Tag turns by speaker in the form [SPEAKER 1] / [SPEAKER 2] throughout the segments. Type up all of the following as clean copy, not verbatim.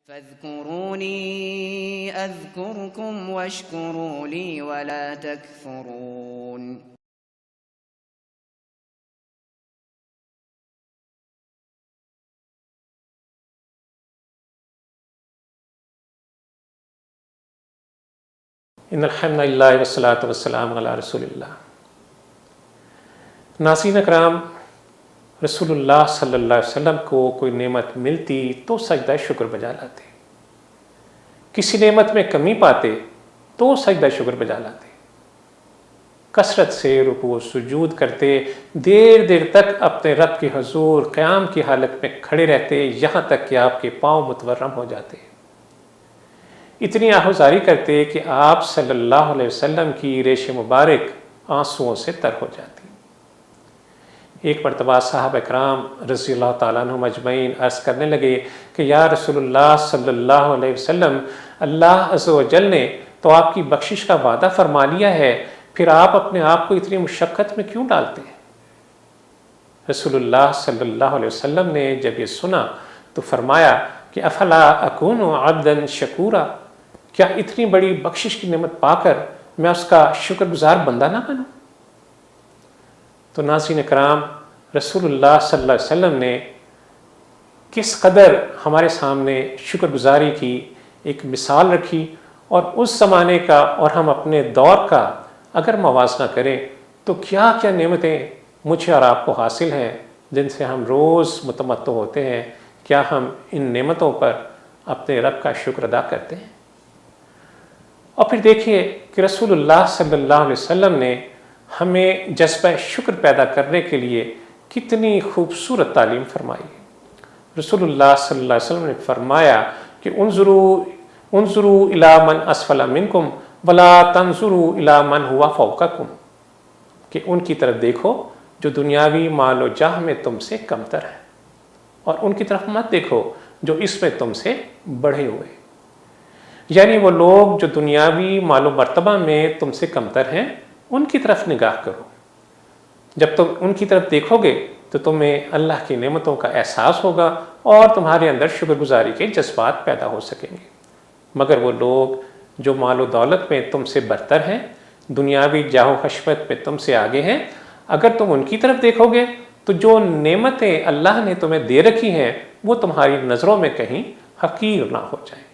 [SPEAKER 1] فاذكروني أذكركم واشكروا لي ولا تكفرون.
[SPEAKER 2] ان الحمد للہ والصلاۃ والسلام علی رسول اللہ. ناظرین اکرام، رسول اللہ صلی اللہ علیہ وسلم کو کوئی نعمت ملتی تو سجدہ شکر بجا لاتے، کسی نعمت میں کمی پاتے تو سجدہ شکر بجا لاتے، کثرت سے رکوع و سجود کرتے، دیر دیر تک اپنے رب کے حضور قیام کی حالت میں کھڑے رہتے یہاں تک کہ آپ کے پاؤں متورم ہو جاتے، اتنی آہوزاری کرتے کہ آپ صلی اللہ علیہ وسلم کی ریش مبارک آنسوؤں سے تر ہو جاتی. ایک مرتبہ صحابہ کرام رضی اللہ تعالیٰ عنہم اجمعین عرض کرنے لگے کہ یا رسول اللہ صلی اللہ علیہ وسلم، اللہ عز و جل نے تو آپ کی بخشش کا وعدہ فرما لیا ہے، پھر آپ اپنے آپ کو اتنی مشقت میں کیوں ڈالتے ہیں؟ رسول اللہ صلی اللہ علیہ وسلم نے جب یہ سنا تو فرمایا کہ افلا اکون عبدا شکورا، کیا اتنی بڑی بخشش کی نعمت پا کر میں اس کا شکر گزار بندہ نہ بنوں؟ تو ناظرین کرام، رسول اللہ صلی اللہ علیہ وسلم نے کس قدر ہمارے سامنے شکر گزاری کی ایک مثال رکھی، اور اس زمانے کا اور ہم اپنے دور کا اگر موازنہ کریں تو کیا کیا نعمتیں مجھے اور آپ کو حاصل ہیں جن سے ہم روز متمتع ہوتے ہیں. کیا ہم ان نعمتوں پر اپنے رب کا شکر ادا کرتے ہیں؟ اور پھر دیکھیے کہ رسول اللہ صلی اللہ علیہ وسلم نے ہمیں جذبہ شکر پیدا کرنے کے لیے کتنی خوبصورت تعلیم فرمائی. رسول اللہ صلی اللہ علیہ وسلم نے فرمایا کہ انظروا الی من اسفل منکم ولا تنظروا الی من هو فوقکم، کہ ان کی طرف دیکھو جو دنیاوی مال و جاہ میں تم سے کمتر ہیں، اور ان کی طرف مت دیکھو جو اس میں تم سے بڑھے ہوئے. یعنی وہ لوگ جو دنیاوی مال و مرتبہ میں تم سے کمتر ہیں ان کی طرف نگاہ کرو. جب تم ان کی طرف دیکھو گے تو تمہیں اللہ کی نعمتوں کا احساس ہوگا اور تمہارے اندر شکر گزاری کے جذبات پیدا ہو سکیں گے. مگر وہ لوگ جو مال و دولت میں تم سے برتر ہیں، دنیاوی جاہ و حشمت میں تم سے آگے ہیں، اگر تم ان کی طرف دیکھو گے تو جو نعمتیں اللہ نے تمہیں دے رکھی ہیں وہ تمہاری نظروں میں کہیں حقیر نہ ہو جائیں.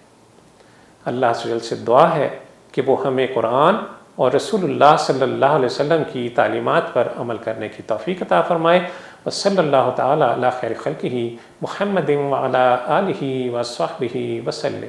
[SPEAKER 2] اللہ عز و جل سے دعا ہے کہ وہ ہمیں قرآن اور رسول اللہ صلی اللہ علیہ وسلم کی تعلیمات پر عمل کرنے کی توفیق عطا فرمائے. وصلی اللہ تعالیٰ علی خیر خلقہ محمد وعلی آلہ وصحبہ وسلم.